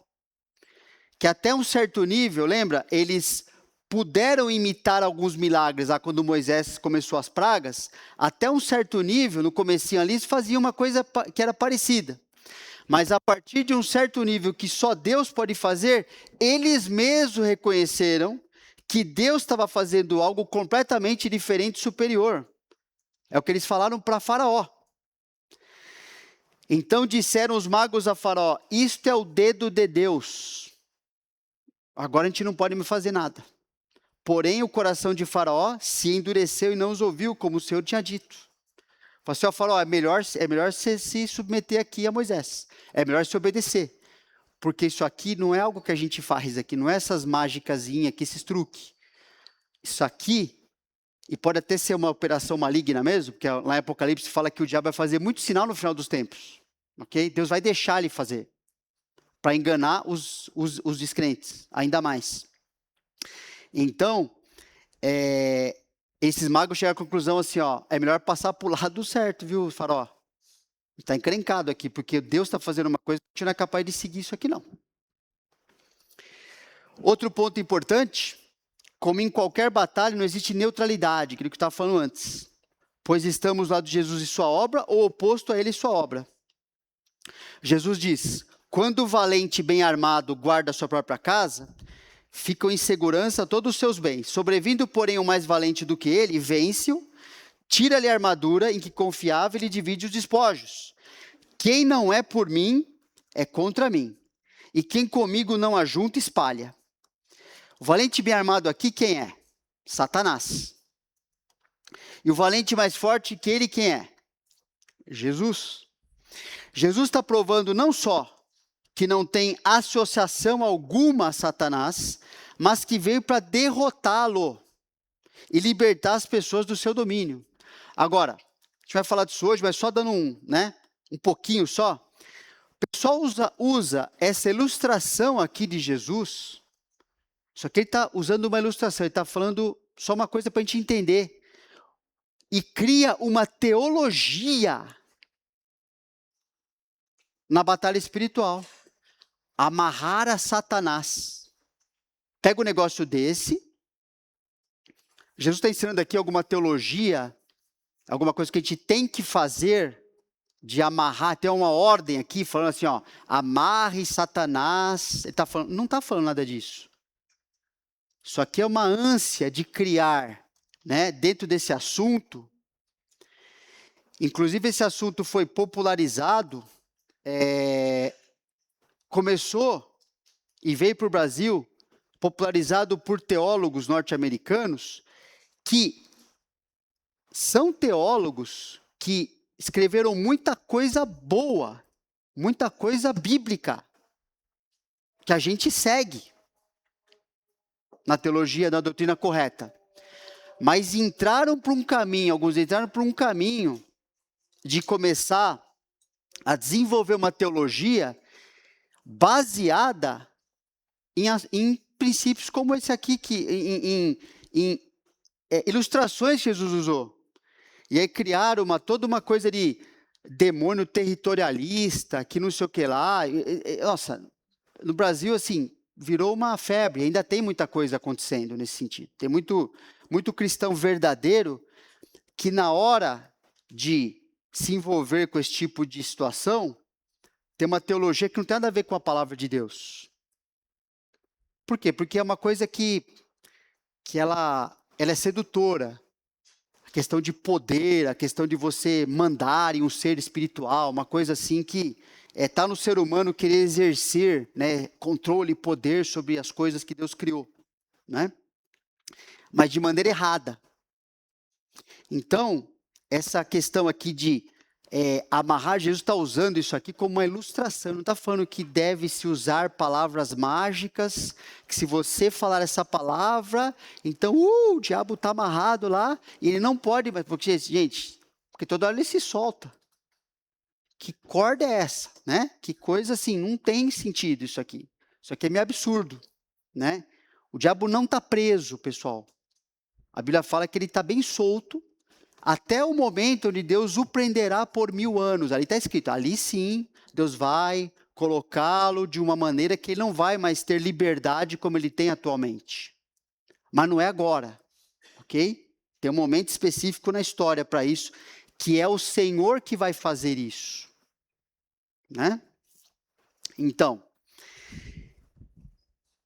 Que até um certo nível, lembra? Eles puderam imitar alguns milagres lá quando Moisés começou as pragas. Até um certo nível, no comecinho ali, eles faziam uma coisa que era parecida. Mas a partir de um certo nível que só Deus pode fazer, eles mesmos reconheceram que Deus estava fazendo algo completamente diferente e superior. É o que eles falaram para Faraó. Então disseram os magos a Faraó, isto é o dedo de Deus. Agora a gente não pode me fazer nada. Porém o coração de Faraó se endureceu e não os ouviu, como o Senhor tinha dito. Falou assim, ó, Faraó, é melhor você se submeter aqui a Moisés. É melhor se obedecer. Porque isso aqui não é algo que a gente faz aqui, não é essas mágicazinhas aqui, esses truques. Isso aqui, e pode até ser uma operação maligna mesmo, porque lá em Apocalipse fala que o diabo vai fazer muito sinal no final dos tempos. Ok? Deus vai deixar ele fazer, para enganar os descrentes, ainda mais. Então, esses magos chegam à conclusão assim, ó, é melhor passar para o lado certo, viu, Faraó? Está encrencado aqui, porque Deus está fazendo uma coisa que a gente não é capaz de seguir isso aqui, não. Outro ponto importante, como em qualquer batalha, não existe neutralidade, aquilo que eu estava falando antes. Pois estamos lá de Jesus e sua obra, ou oposto a ele e sua obra. Jesus diz, quando o valente bem armado guarda a sua própria casa, ficam em segurança todos os seus bens. Sobrevindo, porém, o mais valente do que ele, vence-o, tira-lhe a armadura em que confiava e lhe divide os despojos. Quem não é por mim, é contra mim. E quem comigo não ajunta, espalha. O valente bem armado aqui, quem é? Satanás. E o valente mais forte que ele, quem é? Jesus. Jesus está provando não só que não tem associação alguma a Satanás, mas que veio para derrotá-lo. e libertar as pessoas do seu domínio. Agora, a gente vai falar disso hoje, mas só dando um pouquinho só. O pessoal usa essa ilustração aqui de Jesus, só que ele está usando uma ilustração, ele está falando só uma coisa para a gente entender. E cria uma teologia na batalha espiritual. Amarrar a Satanás. Pega um negócio desse. Jesus está ensinando aqui alguma teologia, alguma coisa que a gente tem que fazer de amarrar. Tem uma ordem aqui falando assim, ó, amarre Satanás. Ele tá falando, não está falando nada disso. Isso aqui é uma ânsia de criar, dentro desse assunto. Inclusive esse assunto foi popularizado, começou e veio para o Brasil, popularizado por teólogos norte-americanos, que são teólogos que escreveram muita coisa boa, muita coisa bíblica, que a gente segue na teologia, na doutrina correta. Mas entraram para um caminho, alguns entraram para um caminho de começar a desenvolver uma teologia baseada em princípios como esse aqui, em ilustrações que Jesus usou. E aí criaram toda uma coisa de demônio territorialista, que não sei o que lá. Nossa, no Brasil, assim, virou uma febre. Ainda tem muita coisa acontecendo nesse sentido. Tem muito cristão verdadeiro que na hora de se envolver com esse tipo de situação, tem uma teologia que não tem nada a ver com a palavra de Deus. Por quê? Porque é uma coisa que ela é sedutora. A questão de poder, a questão de você mandar em um ser espiritual, uma coisa assim que está no ser humano querer exercer controle e poder sobre as coisas que Deus criou. Mas de maneira errada. Então, essa questão aqui de amarrar, Jesus está usando isso aqui como uma ilustração. Não está falando que deve-se usar palavras mágicas, que se você falar essa palavra, então o diabo está amarrado lá, e ele não pode, mas porque, gente, porque toda hora ele se solta. Que corda é essa? Que coisa assim, não tem sentido isso aqui. Isso aqui é meio absurdo. O diabo não está preso, pessoal. A Bíblia fala que ele está bem solto, até o momento onde Deus o prenderá por 1000 anos. Ali está escrito, ali sim, Deus vai colocá-lo de uma maneira que ele não vai mais ter liberdade como ele tem atualmente. Mas não é agora, ok? Tem um momento específico na história para isso, que é o Senhor que vai fazer isso. Então,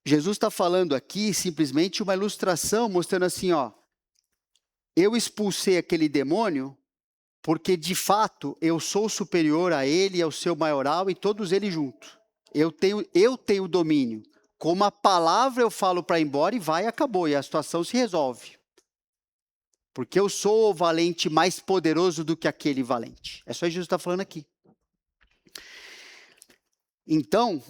Jesus está falando aqui simplesmente uma ilustração, mostrando assim, ó, eu expulsei aquele demônio porque, de fato, eu sou superior a ele, ao seu maioral e todos eles juntos. Eu tenho domínio. Com uma palavra eu falo para ir embora e vai e acabou. E a situação se resolve. Porque eu sou o valente mais poderoso do que aquele valente. É só isso que Jesus está falando aqui. Então,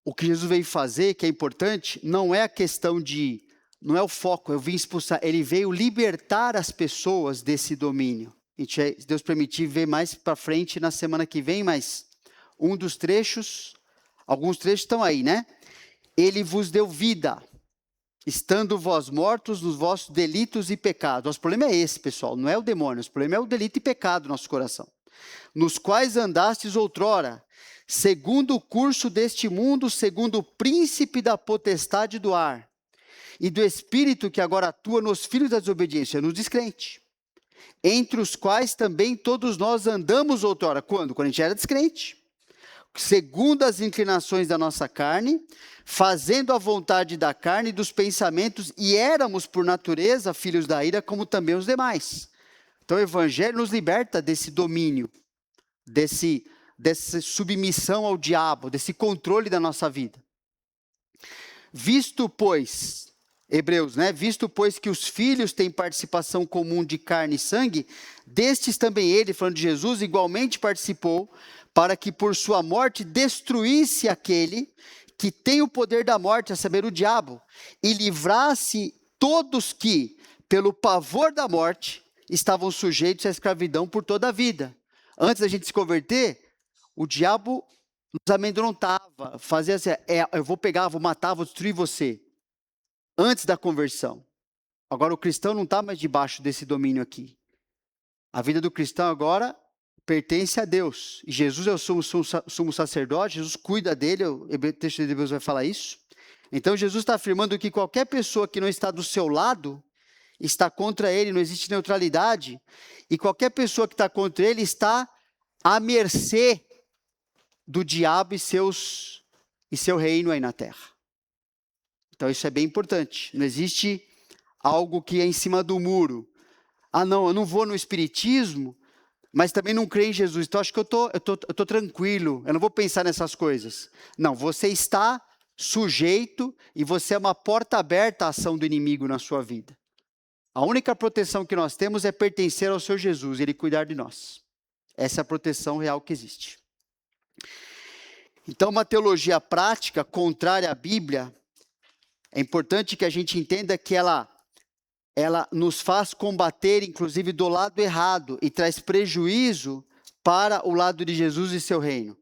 o que Jesus veio fazer, que é importante, não é a questão de... Não é o foco, eu vim expulsar. Ele veio libertar as pessoas desse domínio. A gente, se Deus permitir, ver mais para frente na semana que vem, mas um dos trechos, alguns trechos estão aí, Ele vos deu vida, estando vós mortos nos vossos delitos e pecados. Nosso problema é esse, pessoal, não é o demônio, nosso problema é o delito e pecado do nosso coração. Nos quais andastes outrora, segundo o curso deste mundo, segundo o príncipe da potestade do ar, e do espírito que agora atua nos filhos da desobediência, nos descrentes, entre os quais também todos nós andamos outrora. Quando? Quando a gente era descrente. Segundo as inclinações da nossa carne, fazendo a vontade da carne e dos pensamentos, e éramos por natureza filhos da ira, como também os demais. Então o Evangelho nos liberta desse domínio, dessa submissão ao diabo, desse controle da nossa vida. Visto, pois... Hebreus, visto, pois, que os filhos têm participação comum de carne e sangue, destes também ele, falando de Jesus, igualmente participou, para que por sua morte destruísse aquele que tem o poder da morte, a saber, o diabo, e livrasse todos que, pelo pavor da morte, estavam sujeitos à escravidão por toda a vida. Antes da gente se converter, o diabo nos amedrontava, fazia assim, eu vou pegar, vou matar, vou destruir você. Antes da conversão. Agora o cristão não está mais debaixo desse domínio aqui. A vida do cristão agora pertence a Deus. E Jesus é o sumo sacerdote, Jesus cuida dele, o texto de Hebreus vai falar isso. Então Jesus está afirmando que qualquer pessoa que não está do seu lado, está contra ele, não existe neutralidade. E qualquer pessoa que está contra ele está à mercê do diabo e seu reino aí na terra. Então isso é bem importante. Não existe algo que é em cima do muro. Ah, não, eu não vou no espiritismo, mas também não creio em Jesus. Então acho que eu tô tranquilo, eu não vou pensar nessas coisas. Não, você está sujeito e você é uma porta aberta à ação do inimigo na sua vida. A única proteção que nós temos é pertencer ao Senhor Jesus, Ele cuidar de nós. Essa é a proteção real que existe. Então, uma teologia prática, contrária à Bíblia, é importante que a gente entenda que ela nos faz combater, inclusive, do lado errado e traz prejuízo para o lado de Jesus e seu reino.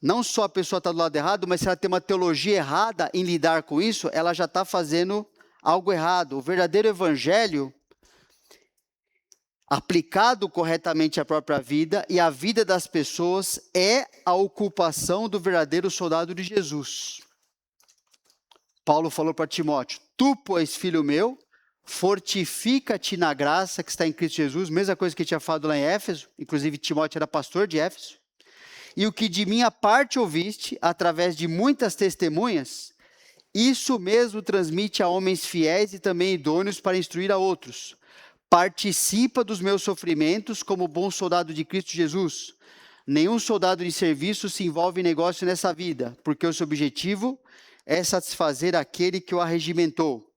Não só a pessoa está do lado errado, mas se ela tem uma teologia errada em lidar com isso, ela já está fazendo algo errado. O verdadeiro evangelho, aplicado corretamente à própria vida e à vida das pessoas, é a ocupação do verdadeiro soldado de Jesus. Paulo falou para Timóteo: tu, pois, filho meu, fortifica-te na graça que está em Cristo Jesus, mesma coisa que tinha falado lá em Éfeso, inclusive Timóteo era pastor de Éfeso. E o que de minha parte ouviste, através de muitas testemunhas, isso mesmo transmite a homens fiéis e também idôneos para instruir a outros. Participa dos meus sofrimentos como bom soldado de Cristo Jesus. Nenhum soldado de serviço se envolve em negócio nessa vida, porque o seu objetivo é satisfazer aquele que o arregimentou.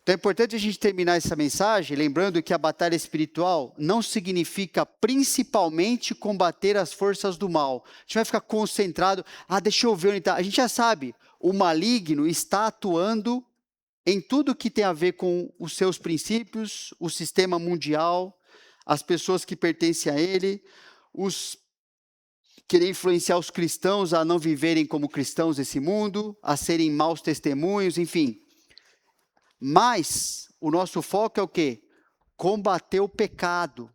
Então é importante a gente terminar essa mensagem lembrando que a batalha espiritual não significa principalmente combater as forças do mal. A gente vai ficar concentrado, deixa eu ver onde está. A gente já sabe, o maligno está atuando em tudo que tem a ver com os seus princípios, o sistema mundial, as pessoas que pertencem a ele, querer influenciar os cristãos a não viverem como cristãos nesse mundo, a serem maus testemunhos, enfim. Mas o nosso foco é o quê? Combater o pecado.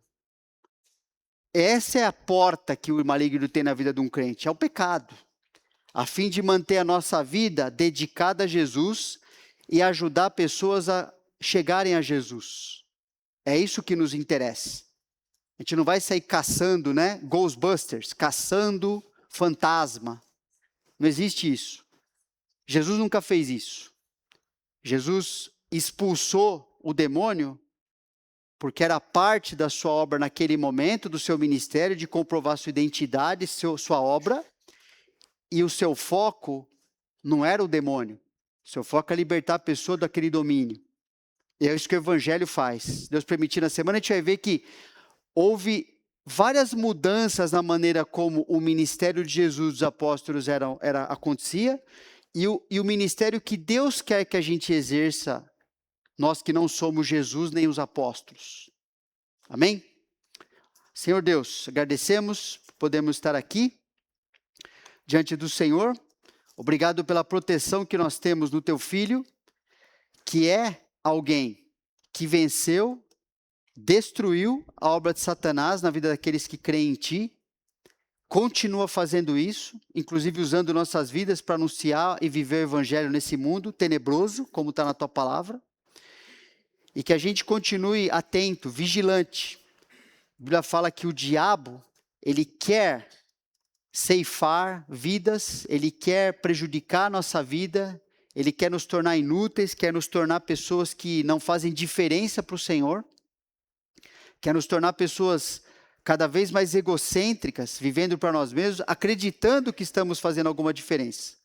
Essa é a porta que o maligno tem na vida de um crente, é o pecado. A fim de manter a nossa vida dedicada a Jesus e ajudar pessoas a chegarem a Jesus. É isso que nos interessa. A gente não vai sair caçando, Ghostbusters, caçando fantasma. Não existe isso. Jesus nunca fez isso. Jesus expulsou o demônio porque era parte da sua obra naquele momento, do seu ministério, de comprovar sua identidade, sua obra, e o seu foco não era o demônio. O seu foco é libertar a pessoa daquele domínio. E é isso que o evangelho faz. Deus permitir, na semana a gente vai ver que houve várias mudanças na maneira como o ministério de Jesus, dos apóstolos, acontecia, e o ministério que Deus quer que a gente exerça, nós que não somos Jesus nem os apóstolos. Amém? Senhor Deus, agradecemos, podemos estar aqui, diante do Senhor. Obrigado pela proteção que nós temos no Teu Filho, que é alguém que venceu, destruiu a obra de Satanás na vida daqueles que creem em Ti, continua fazendo isso, inclusive usando nossas vidas para anunciar e viver o Evangelho nesse mundo tenebroso, como está na Tua Palavra, e que a gente continue atento, vigilante. A Bíblia fala que o diabo, ele quer ceifar vidas, ele quer prejudicar a nossa vida, ele quer nos tornar inúteis, quer nos tornar pessoas que não fazem diferença para o Senhor, quer nos tornar pessoas cada vez mais egocêntricas, vivendo para nós mesmos, acreditando que estamos fazendo alguma diferença.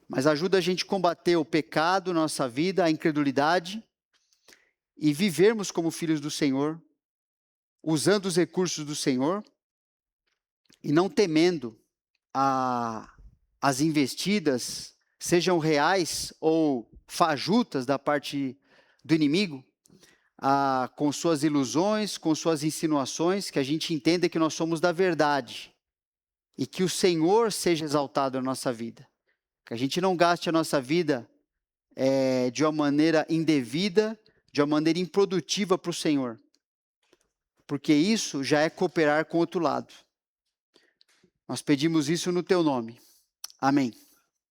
Mas ajuda a gente a combater o pecado na nossa vida, a incredulidade, e vivermos como filhos do Senhor, usando os recursos do Senhor, e não temendo as investidas, sejam reais ou fajutas da parte do inimigo, com suas ilusões, com suas insinuações, que a gente entenda que nós somos da verdade e que o Senhor seja exaltado na nossa vida. Que a gente não gaste a nossa vida de uma maneira indevida, de uma maneira improdutiva para o Senhor. Porque isso já é cooperar com o outro lado. Nós pedimos isso no teu nome. Amém.